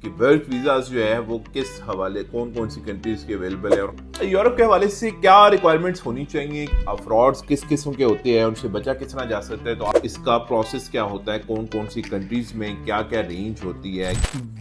कि work visas जो है वो किस हवाले कौन कौन सी कंट्रीज के अवेलेबल है और यूरोप के हवाले से क्या रिक्वायरमेंट्स होनी चाहिए, फ्रॉड्स किस किस्म के होते हैं, उनसे बचा किस तरह जा सकता है, तो इसका प्रोसेस क्या होता है, कौन कौन सी कंट्रीज में क्या क्या रेंज होती है।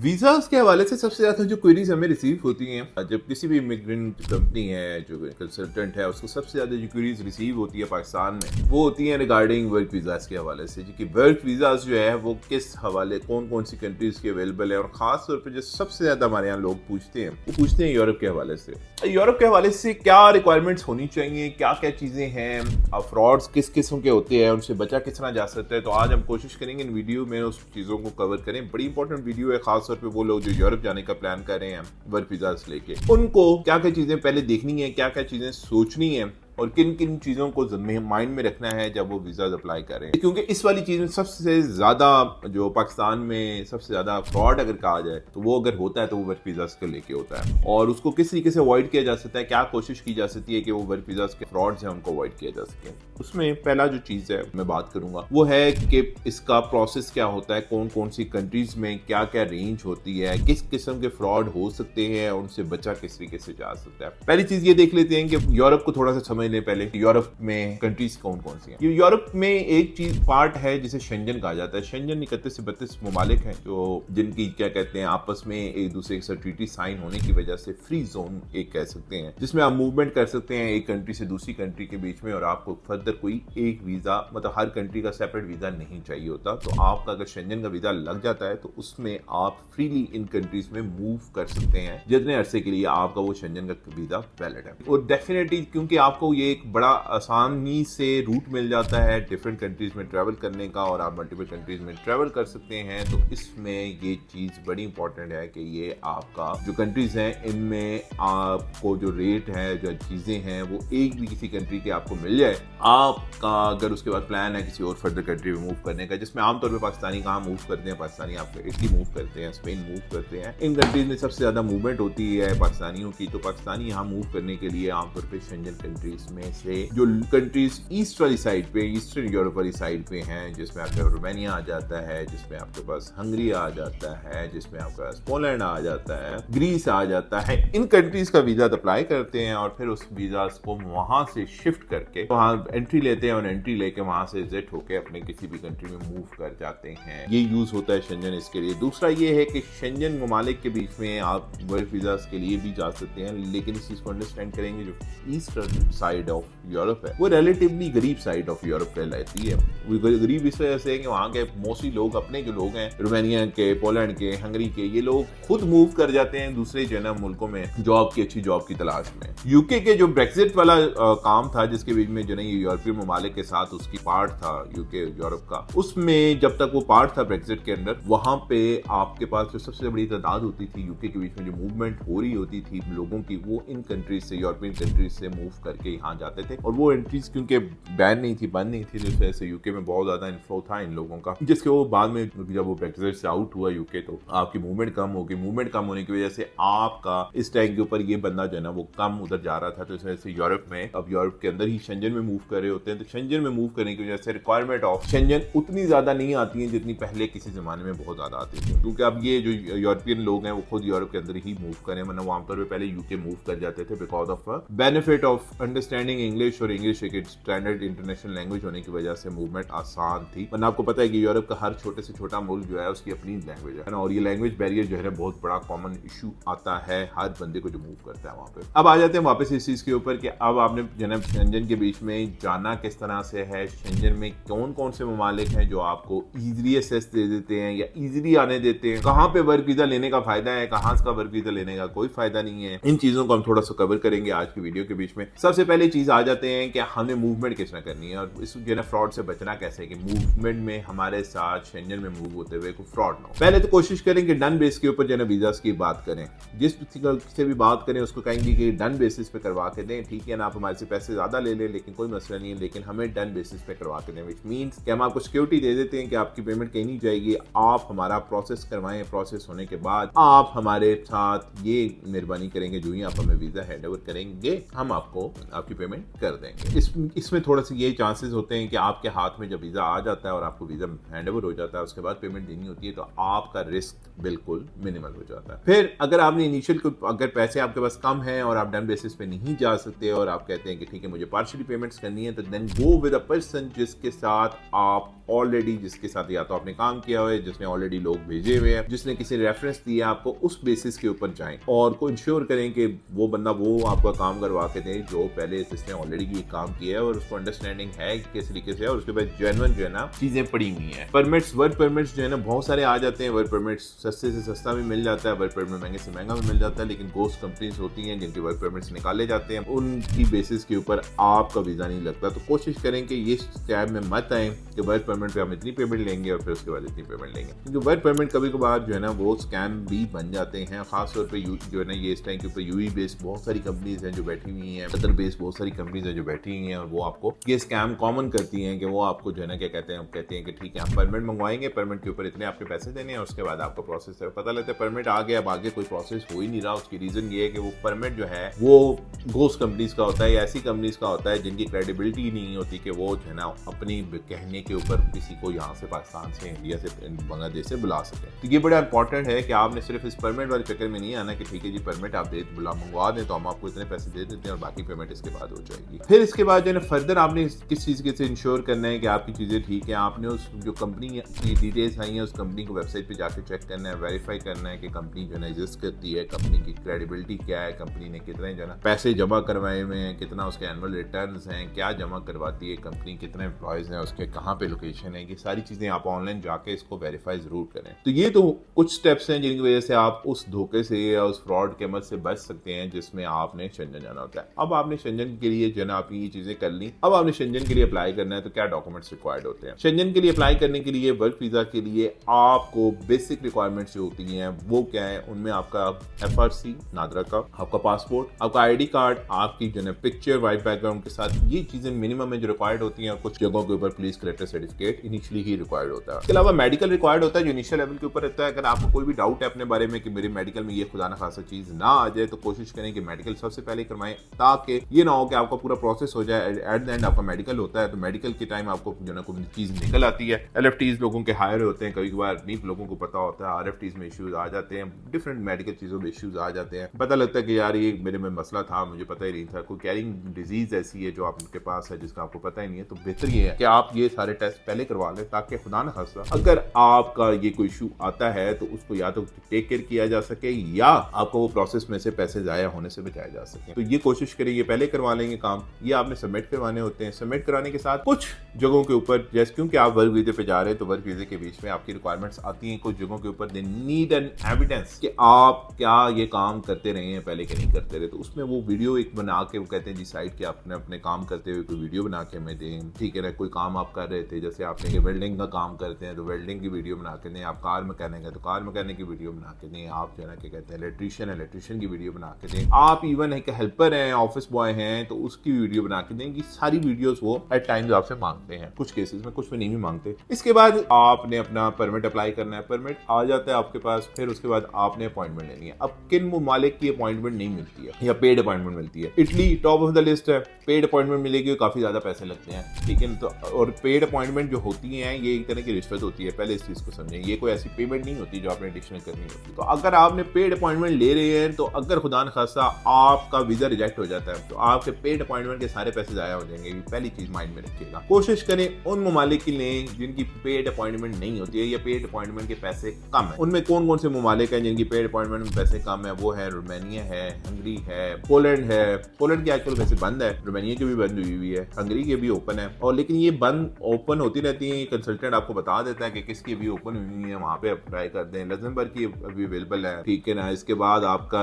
वीजाज के हवाले से सबसे ज्यादा जो क्वेरीज हमें रिसीव होती हैं जब किसी भी इमिग्रेंट कंपनी है जो कंसल्टेंट है उसको सबसे ज्यादा जो क्वेरीज रिसीव होती है पाकिस्तान में वो होती है रिगार्डिंग वर्क वीजाज के हवाले से, कि वर्क वीजाज जो है वो किस हवाले कौन कौन सी कंट्रीज के अवेलेबल है। और खास तौर पर जो सबसे ज्यादा हमारे यहाँ लोग पूछते हैं वो पूछते हैं यूरोप के हवाले से। यूरोप के हवाले से क्या रिक्वायरमेंट्स होनी चाहिए, क्या क्या चीजें हैं, फ्रॉड्स किस किस्म के होते हैं, उनसे बचा किस तरह जा सकता है। तो आज हम कोशिश करेंगे इन वीडियो में उस चीजों को कवर करें। बड़ी इंपॉर्टेंट वीडियो है खास तौर पे वो लोग जो यूरोप जाने का प्लान कर रहे हैं वर्क वीजाज लेके, उनको क्या क्या चीजें पहले देखनी है, क्या क्या चीजें सोचनी है और किन किन चीजों को माइंड में रखना है जब वो वीजा अप्लाई करें। क्योंकि इस वाली चीज में सबसे ज्यादा जो पाकिस्तान में सबसे ज्यादा फ्रॉड अगर कहा जाए तो वो अगर होता है तो वो वर्क वीजा के लेके होता है और उसको किस तरीके से अवॉइड किया जा सकता है, क्या कोशिश की जा सकती है कि वो वर्क वीजा के फ्रॉड्स हैं उनको अवॉइड किया जा सके। उसमें पहला जो चीज है मैं बात करूंगा वो है कि इसका प्रोसेस क्या होता है, कौन कौन सी कंट्रीज में क्या क्या रेंज होती है, किस किस्म के फ्रॉड हो सकते हैं और उनसे बचा किस तरीके से जा सकता है। पहली चीज ये देख लेते हैं कि यूरोप को थोड़ा सा समझ लें पहले, यूरोप में कंट्रीज कौन कौन सी हैं। यूरोप में एक चीज पार्ट है जिसे शेंजन कहा जाता है। शेंजन 31 से 32 ममालिक हैं जो जिनकी क्या कहते हैं आपस में एक दूसरे के साथ ट्रीटी साइन होने की वजह से फ्री जोन एक कह सकते हैं, जिसमें आप मूवमेंट कर सकते हैं एक कंट्री से दूसरी कंट्री के बीच में और आपको फर्दर कोई एक वीजा मतलब हर कंट्री का सेपरेट वीजा नहीं चाहिए होता। तो आपका अगर शेंजन का वीजा लग जाता है तो उसमें आप फ्रीली इन कंट्रीज में मूव कर सकते हैं जितने अरसे के लिए आपका वो शेंजन का वीजा वैलिड है। और डेफिनेटली क्योंकि आपको ये एक बड़ा आसानी से रूट मिल जाता है डिफरेंट कंट्रीज में ट्रैवल करने का और आप मल्टीपल कंट्रीज में ट्रैवल कर सकते हैं, तो इसमें ये चीज बड़ी इंपॉर्टेंट है कि ये आपका जो कंट्रीज हैं इनमें आपको जो रेट है जो चीजें हैं वो एक भी किसी कंट्री के आपको मिल जाए। आपका अगर उसके बाद प्लान है किसी और फर्दर कंट्री में मूव करने का, जिसमें आमतौर पर पाकिस्तानी कहाँ मूव करते हैं, पाकिस्तानी आपको इटली मूव करते हैं, स्पेन मूव करते हैं, इन कंट्रीज में सबसे ज्यादा मूवमेंट होती है पाकिस्तानियों की। तो पाकिस्तानी यहाँ मूव करने के लिए आमतौर पर शेंजन कंट्रीज में से जो कंट्रीज ईस्ट वाली साइड पे, ईस्टर्न यूरोप वाली साइड पे हैं, जिसमें आपका रोमानिया आ जाता है, जिसमें आपके पास हंगरी आ जाता है, जिसमें आपके पास पोलैंड आ जाता है, ग्रीस आ जाता है, इन कंट्रीज का वीजा अप्लाई करते हैं और फिर उस वीजा को वहां से शिफ्ट करके वहां एंट्री लेते हैं और एंट्री लेके वहां से एग्जिट होके अपने किसी भी कंट्री में मूव कर जाते हैं। ये यूज होता है शेंजन इसके लिए। दूसरा ये है कि शेंजन ममालिक के बीच में आप वर्क वीजा के लिए भी जा सकते हैं, लेकिन इस चीज को अंडरस्टैंड करेंगे जो ईस्टर्न साइड ऑफ यूरोप है वो रिलेटिवली गरीब साइड ऑफ यूरोप कहलाती है। वो गरीब इस वजह से कि वहाँ के मोस्टली लोग अपने जो लोग हैं रोमानिया के, पोलैंड के, हंगरी के, ये लोग खुद मूव कर जाते हैं दूसरे जो मुल्कों में जॉब की, अच्छी जॉब की तलाश में। यूके के जो ब्रेक्सिट वाला काम था जिसके बीच में जो ना ये यूरोपीय ममालिक के साथ उसकी पार्ट था यूके यूरोप का, उसमें जब तक वो पार्ट था ब्रेक्सिट के अंदर वहां पे आपके पास जो सबसे बड़ी तादाद होती थी यूके के बीच में जो मूवमेंट हो रही होती थी लोगों की, वो इन कंट्रीज से यूरोपियन कंट्रीज से मूव करके यहाँ जाते थे और वो एंट्रीज क्योंकि बैन नहीं थी, बंद नहीं थी, जिस वजह से यूके में बहुत ज्यादा इन्फ्लो था इन लोगों का, जिसके वो बाद में जब वो ब्रेक्सिट से आउट हुआ यूके तो आपकी मूवमेंट कम हो गई। मूवमेंट कम होने की वजह से आपका इस टाइम के ऊपर ये बंदा जो है ना वो कम उधर जा रहा था, तो इस वजह से यूरोप में अब यूरोप के अंदर ही शेंजन में मूव कर रहे होते हैं। तो शेंजन में मूव करने की वजह से रिक्वायरमेंट ऑफ शेंजन उतनी ज्यादा नहीं आती है जितनी पहले किसी जमाने में बहुत ज्यादा आती थी, क्योंकि अब ये जो यूरोपियन लोग हैं वो खुद यूरोप के अंदर ही मूव करें, वरना वो आमतौर पर पहले यूके मूव कर जाते थे because of benefit of understanding English और इंग्लिश एक स्टैंडर्ड इंटरनेशनल लैंग्वेज होने की वजह से मूवमेंट आसान थी। वरना आपको पता है कि यूरोप का हर छोटे से छोटा मुल्क जो है उसकी अपनी लैंग्वेज है ना, और ये लैंग्वेज बैरियर जो है बहुत बड़ा कॉमन इशू आता है हर बंदे को जो मूव करता है वहां पे। अब आ जाते हैं वापस इस चीज के ऊपर कि अब आपने जनाब शेंजन के बीच में जाना किस तरह से है, शेंजन में कौन कौन से ममालिक हैं जो आपको इजीली एक्सेस दे देते हैं या इजीली आने देते हैं, कहां पे वर्क वीजा लेने का फायदा है, कहां इसका वर्क वीजा लेने का कोई फायदा नहीं है। इन चीजों को हम थोड़ा सा कवर करेंगे आज की वीडियो के बीच में। सबसे पहले चीज आ जाते हैं कि हमें मूवमेंट किस तरह करनी है और इस फ्रॉड से बचना कैसे है कि मूवमेंट में हमारे साथ शेंजन में मूव होते हुए कोई फ्रॉड ना हो। पहले तो कोशिश करें कि डन बेस के ऊपर जो है वीजा की बात करें, जिस से भी बात करें उसको कहेंगे कि डन बेसिस पे करवा के दें, ठीक है ना, आप हमारे से पैसे ज्यादा ले लें लेकिन कोई मसला नहीं है, लेकिन हमें डन बेसिस पे करवा के दें, विच मींस कि हम आपको सिक्योरिटी दे देते हैं कि आपकी पेमेंट कहीं नहीं जाएगी, आप हमारा प्रोसेस करवाएं, प्रोसेस होने के बाद आप हमारे साथ ये मेहरबानी करेंगे जो ही आप हमें वीजा हैंड ओवर करेंगे हम आपको आपकी पेमेंट कर देंगे। इसमें थोड़ा सा ये चांसेस होते हैं कि आपके हाथ में जब वीज़ा आ जाता है और आपको वीज़ा हैंड ओवर हो जाता है, उसके बाद पेमेंट देनी होती है, तो आपका रिस्क बिल्कुल मिनिमल हो जाता है। फिर अगर आपने इनिशियल अगर पैसे आपके पास कम हैं और आप डन बेसिस पे नहीं जा सकते और आप कहते हैं कि ठीक है मुझे पार्शियली पेमेंट्स करनी है, तो then go with a person जिसके साथ आप ऑलरेडी, जिसके साथ या तो आपने काम किया हुआ है, जिसने ऑलरेडी लोग भेजे हुए हैं, जिसने किसी रेफरेंस दिया आपको, उस बेसिस के ऊपर जाएं और को इंश्योर करें कि वो बंदा वो आपका काम करवा के दे जो पहले जिसने ऑलरेडी ये काम किया है और उसको अंडरस्टैंडिंग है किस तरीके से है, और उसके बाद जेन्युइन जो है ना चीजें पड़ी हुई हैं। परमिट्स, वर्क परमिट्स जो है ना बहुत सारे आ जाते हैं। वर्क परमिट्स सस्ते से सस्ता भी मिल जाता है, वर्क परमिट महंगे से महंगा भी मिल जाता है, लेकिन गोस्ट कंपनीज होती हैं जिनके वर्क परमिट्स निकाले जाते हैं, उनकी बेसिस के ऊपर आपका वीजा नहीं लगता। तो कोशिश करें कि ये स्कैम में मत आए कि वर्क परमिट पे हम इतनी पेमेंट लेंगे और फिर उसके बाद इतनी पेमेंट लेंगे, क्योंकि वर्क परमिट कभी कभार जो है ना वो स्कैम भी बन जाते हैं। खासतौर पे जो है ना ये इस टाइम के ऊपर यूई बेस्ड बहुत सारी कंपनीज हैं जो बैठी हुई हैं, कतर बेस्ड बहुत सारी कंपनीज हैं जो बैठी हुई हैं, और वो आपको ये स्कैम कॉमन करती हैं कि वो आपको जो है ना क्या कहते हैं कि ठीक है हम परमिट मंगवाएंगे, परमिट के ऊपर इतने आपके पैसे देने हैं, उसके बाद आपका प्रोसेस है। पता लगता है परमिट आ गया, अब आगे कोई प्रोसेस हो ही नहीं रहा। उसकी रीजन ये है कि वो परमिट जो है वो घोस्ट कंपनीज का होता है या ऐसी कंपनीज का होता है जिनकी क्रेडिबिलिटी नहीं होती कि वो जो है ना अपनी कहने के ऊपर किसी को यहाँ से पाकिस्तान से, इंडिया से, बांग्लादेश से बुला सके। तो ये बड़ा इंपॉर्टेंट है कि आपने सिर्फ इस परमिट वाले चक्कर में नहीं आना कि ठीक है जी परमिट आप मंगवा दें तो हम आपको इतने पैसे दे देते हैं और बाकी पेमेंट इसके बाद हो जाएगी। फिर इसके बाद जो है फर्दर आपने किस चीज़ के से इंश्योर करना है कि आपकी चीज़ें ठीक है। आपने उस जो कंपनी की डिटेल्स आई हैं उस कंपनी को वेबसाइट पे जाकर चेक करना है, वेरीफाई करना है कि कंपनी जो है एग्जिस्ट करती है, कंपनी की क्रेडिबिलिटी क्या है, कंपनी ने कितने जो है पैसे जमा करवाए हुए हैं, कितना उसके एनुअल रिटर्न्स हैं, क्या जमा करवाती है कंपनी, कितने एम्प्लॉयज हैं, उसके कहाँ पे लोकेशन है, ये सारी चीज़ें आप ऑनलाइन जाके इसको वेरीफाई जरूर करें। तो ये तो कुछ स्टेप्स हैं जिनकी वजह से आप उस धोखे से या उस फ्रॉड के मत से बच सकते हैं जिसमें आपने शेंजन जाना होता है। अब आपने शेंजन के लिए जो है आपकी ये चीजें कर ली, अब आपने शेंजन के लिए अप्लाई करना है, तो क्या डॉक्यूमेंट्स रिक्वायर्ड होते हैं। शेंजन के लिए अप्लाई करने के लिए, वर्क वीजा के लिए आपको बेसिक रिक्वायरमेंट्स जो होती हैं वो क्या है, उनमें आपका FRC नादरा का, आपका पासपोर्ट, आपका ID कार्ड, आपकी जो है पिक्चर वाइट बैकग्राउंड के साथ, ये चीजें मिनिमम में जो रिक्वायर्ड होती हैं। और कुछ जगहों के ऊपर पुलिस कलेक्टर सर्टिफिकेट इनिशियली ही रिक्वायर्ड होता है। इसके अलावा मेडिकल रिक्वायर्ड होता है जो इनिशियल लेवल के ऊपर रहता है। अगर आपको कोई भी डाउट है अपने बारे में कि मेरे मेडिकल में ये खुदा ना खासा चीज ना आ जाए, तो कोशिश करें कि मेडिकल सबसे पहले करवाएं, ताकि ये ना हो कि आपका पूरा प्रोसेस हो जाए, एट द एंड आपका मेडिकल होता है तो मेडिकल के टाइम आपको जो ना कोई चीज निकल आती है। LFTs लोगों के हायर होते हैं, कभी कभार नहीं लोगों को पता होता है, RFTs में इश्यूज आ जाते हैं, डिफरेंट मेडिकल चीजों में इश्यूज आ जाते हैं। पता लगता है कि यार ये मेरे में मसला था, मुझे पता ही नहीं था, कोई कैरिंग डिजीज ऐसी है जो आपके पास है जिसका आपको पता ही नहीं है। तो बेहतर ये है कि आप ये सारे टेस्ट पहले करवा लें, ताकि खुदा न खासा अगर आपका ये कोई इशू आता है तो उसको या तो टेक केयर किया जा सके या आपको वो प्रोसेस में से पैसे जाया होने से बचाया जा सके। तो ये कोशिश करें, ये पहले करवा लेंगे काम। ये आपने सबमिट करवाने होते हैं। सबमिट कराने के साथ कुछ जगहों के ऊपर, जैसे क्योंकि आप वर्क वीजे पे जा रहे हैं तो वर्क वीजे के बीच में आपकी रिक्वायरमेंट्स आती हैं। कुछ जगहों के ऊपर दे नीड एन एविडेंस कि आप क्या ये काम करते रहे हैं पहले के नहीं करते रहे। तो उसमें वो वीडियो एक बना के, वो कहते हैं जी साइड के आपने अपने काम करते हुए कोई वीडियो बना के हमें दें, ठीक है ना। कोई काम आप कर रहे थे, जैसे आपने ये वेल्डिंग का काम करते हैं तो वेल्डिंग की वीडियो बना के दें। आप कार मैकेनिक है तो कार मैकेनिक की वीडियो बना के दें। आप जो है ना क्या कहते हैं इलेक्ट्रीशियन है, इलेक्ट्रीशियन की वीडियो बना के दें। आप इवन एक हेल्पर हैं, ऑफिस बॉय हैं, तो उसकी वीडियो बना के दें। ये सारी वीडियोस वो एट टाइम्स आपसे मांगते हैं, कुछ केसेस में, कुछ में नहीं भी मांगते। इसके बाद आपने अपना परमिट अप्लाई करना है। परमिट आ जाता है आपके पास, फिर उसके बाद आपने अपॉइंटमेंट लेनी है। अब किन ममालिक की अपॉइंटमेंट नहीं मिलती है या पेड अपॉइंटमेंट मिलती है? Italy top of the list है। पेड अपॉइंटमेंट मिलेगी, काफी ज्यादा पैसे लगते हैं, ठीक है। तो और पेड अपॉइंटमेंट जो होती है ये एक तरह की रिश्वत होती है, पहले इस चीज को समझें। ये कोई ऐसी पेमेंट नहीं होती जो आपने एडिशनल करनी होती। तो अगर आपने पेड अपॉइंटमेंट ले रहे हैं, तो अगर खुदा न खासा आपका वीजा रिजेक्ट हो जाता है तो आपके पेड अपॉइंटमेंट के सारे पैसे जाया हो जाएंगे। पहली चीज माइंड में रखिएगा। कोशिश करें उन ममालिक के लिए जिनकी पेड अपॉइंटमेंट नहीं होती है या पेड अपॉइंटमेंट के पैसे कम है। उनमें कौन कौन से ममालिक हैं जिनकी पेड अपॉइंटमेंट में पैसे कम है? वो है रोमानिया है, हंगरी है, पोलैंड है। पोलैंड की आजकल वैसे बंद है, रोमानिया की भी बंद हुई है, हंगरी की भी ओपन है। और लेकिन ये बंद ओपन होती रहती है। कंसल्टेंट आपको बता देता है कि किसकी भी ओपन हुई है, वहां पे आप ट्राई कर दें। लग्जमबर्ग की अभी अवेलेबल है, ठीक है ना। इसके बाद आपका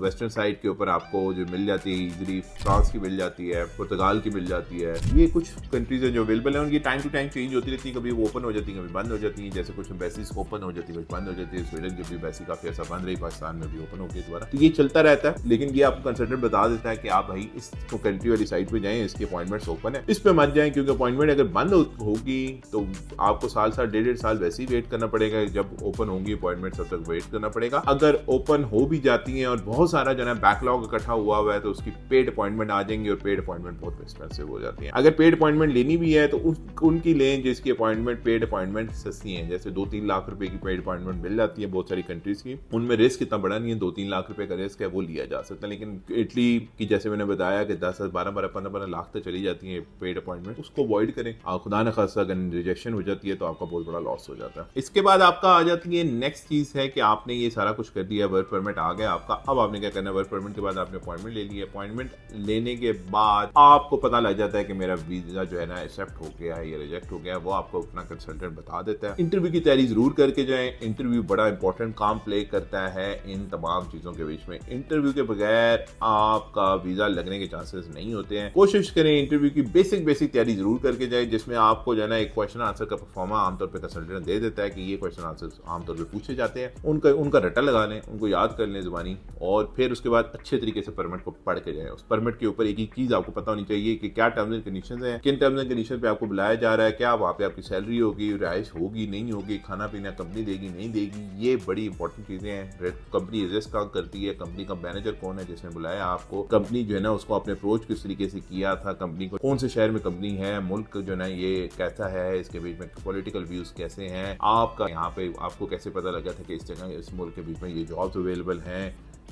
वेस्टर्न साइड के ऊपर आपको जो मिल जाती है इजीली, फ्रांस की मिल जाती है, पुर्तगाल की मिल जाती है। ये कुछ कंट्रीज है जो अवेलेबल है। उनकी टाइम टू टाइम चेंज होती रहती है, कभी वो ओपन हो जाती है, कभी बंद हो जाती है। जैसे कुछ एम्बेसीज ओपन हो जाती है, कुछ बंद हो जाती है। स्वीडन की भी एम्बेसी काफी ऐसा बंद रही, पाकिस्तान में भी ओपन हो गई दोबारा। तो ये चलता रहता है। लेकिन ये आपको कंसल्टेंट बता देता है कि आप भाई इस कंट्री वाली साइट पे जाएं, इसकी अपॉइंटमेंट्स ओपन है, इस पे मत जाएं, क्योंकि अपॉइंटमेंट अगर बंद होगी तो आपको साल 1.5 साल वैसे ही वेट करना पड़ेगा। जब ओपन होंगी अपॉइंटमेंट तब तक वेट करना पड़ेगा। अगर ओपन हो भी जाती हैं और बहुत सारा जो है बैकलॉग इकट्ठा हुआ है तो उसकी पेड अपॉइंटमेंट अपॉइंटमेंट आ जाएंगी और पेड अपॉइंटमेंट बहुत एक्सपेंसिव हो जाती है। अगर पेड अपॉइंटमेंट लेनी भी है तो उनकी लें जिसकी अपॉइंटमेंट पेड अपॉइंटमेंट सस्ती है, जैसे 2-3 लाख रुपए की पेड अपॉइंटमेंट मिल जाती है बहुत सारी कंट्रीज की। उनमें रिस्क इतना बड़ा नहीं है, 2-3 लाख रुपए का रिस्क है वो लिया जा सकता है। लेकिन इटली की जैसे मैंने बताया कि 10, 12, 15 लाख तक चली जाती है पेड अपॉइंटमेंट, उसको अवॉइड करें। खुदा न खासा अगर रिजेक्शन हो जाती है तो आपका बहुत बड़ा लॉस हो जाता है। इसके बाद आपका आ जाती है नेक्स्ट चीज है कि आपने ये सारा कुछ कर दिया, वर्क परमिट आ गया आपका। अब आपने क्या करना है, वर्क परमिट के बाद आपने अपॉइंटमेंट ले लिया। अपॉइंटमेंट लेने के बाद आपको पता लग जाता है कि मेरा वीजा जो है ना एक्सेप्ट हो गया है या रिजेक्ट हो गया है, वो आपको अपना कंसल्टेंट बता देता है। इंटरव्यू की तैयारी जरूर करके जाएं। इंटरव्यू बड़ा इंपॉर्टेंट काम प्ले करता है इन तमाम चीजों के बीच में। इंटरव्यू के बगैर आपका वीजा लगने के चांसेस नहीं होते हैं। कोशिश करें इंटरव्यू की बेसिक तैयारी जरूर करके जाए, जिसमें आपको जो है ना एक क्वेश्चन आंसर का परफॉर्मा आमतौर पर कंसल्टेंट दे देता है कि ये क्वेश्चन आंसर आमतौर पर पूछे जाते हैं। उनका रट्टा लगा लें, उनको याद कर लें जुबानी, और फिर उसके बाद अच्छे तरीके से परमिट को पढ़ के जाएं। उस परमिट के ऊपर एक ही चीज आपको पता होनी चाहिए कि क्या टर्म्स एंड कंडीशंस हैं, किन टर्म्स एंड कंडीशन पे आपको बुलाया जा रहा है, क्या वहाँ पे आपकी सैलरी होगी, रिहाइश होगी नहीं होगी, खाना पीना कंपनी देगी नहीं देगी। ये बड़ी इंपॉर्टेंट चीजें हैं। कंपनी एग्जिस्ट कहाँ करती है, कंपनी का मैनेजर कौन है जिसने बुलाया आपको, कंपनी जो है ना उसको आपने अप्रोच किस तरीके से किया था, कंपनी को कौन से शहर में कंपनी है, मुल्क जो है ना ये कैसा है, इसके बीच में पॉलिटिकल व्यूज कैसे हैं, आपका यहाँ पे आपको कैसे पता लगा था कि इस जगह इस मुल्क के बीच में ये जॉब्स अवेलेबल हैं।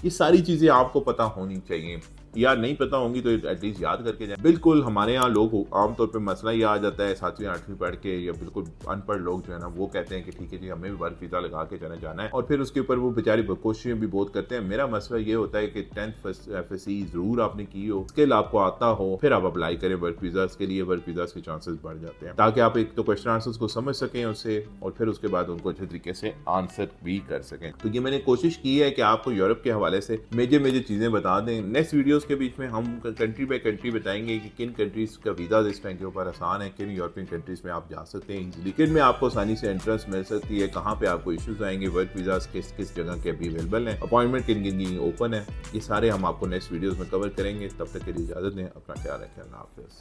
ये सारी चीजें आपको पता होनी चाहिए, या नहीं पता होंगी तो एटलीस्ट याद करके जाए। बिल्कुल हमारे यहाँ लोग आमतौर पे मसला ये आ जाता है 7वीं 8वीं पढ़ के, या बिल्कुल अनपढ़ लोग जो है ना वो कहते हैं कि ठीक है जी हमें भी वर्क वीजा लगा के चले जाना है, और फिर उसके ऊपर वो बेचारी कोशिशें भी बहुत करते हैं। मेरा मसला ये होता है कि 10th FSC जरूर आपने की हो, स्किल आपको आता हो, फिर आप अप्लाई करें वर्क वीजा के लिए। वर्क वीजा के चांसेस बढ़ जाते हैं, ताकि आप एक तो क्वेश्चन आंसर्स को समझ सकें उससे, और फिर उसके बाद उनको अच्छे तरीके से आंसर भी कर सकें। तो ये मैंने कोशिश की है कि आपको यूरोप के हवाले से मेजर चीजें बता दें। नेक्स्ट वीडियोस के बीच में हम कंट्री बाय कंट्री बताएंगे कि किन कंट्रीज का वीजा इस टाइम के ऊपर आसान है, किन यूरोपियन कंट्रीज में आप जा सकते हैं इजीली, किन में आपको आसानी से एंट्रेंस मिल सकती है, कहाँ पे आपको इश्यूज आएंगे, वर्क वीजा किस जगह के अभी अवेलेबल हैं, अपॉइंटमेंट किन की ओपन है। ये सारे हम आपको नेक्स्ट वीडियोस में कवर करेंगे। तब तक के लिए इजाजत दें, अपना ख्याल रखें, अल्लाह हाफिज़।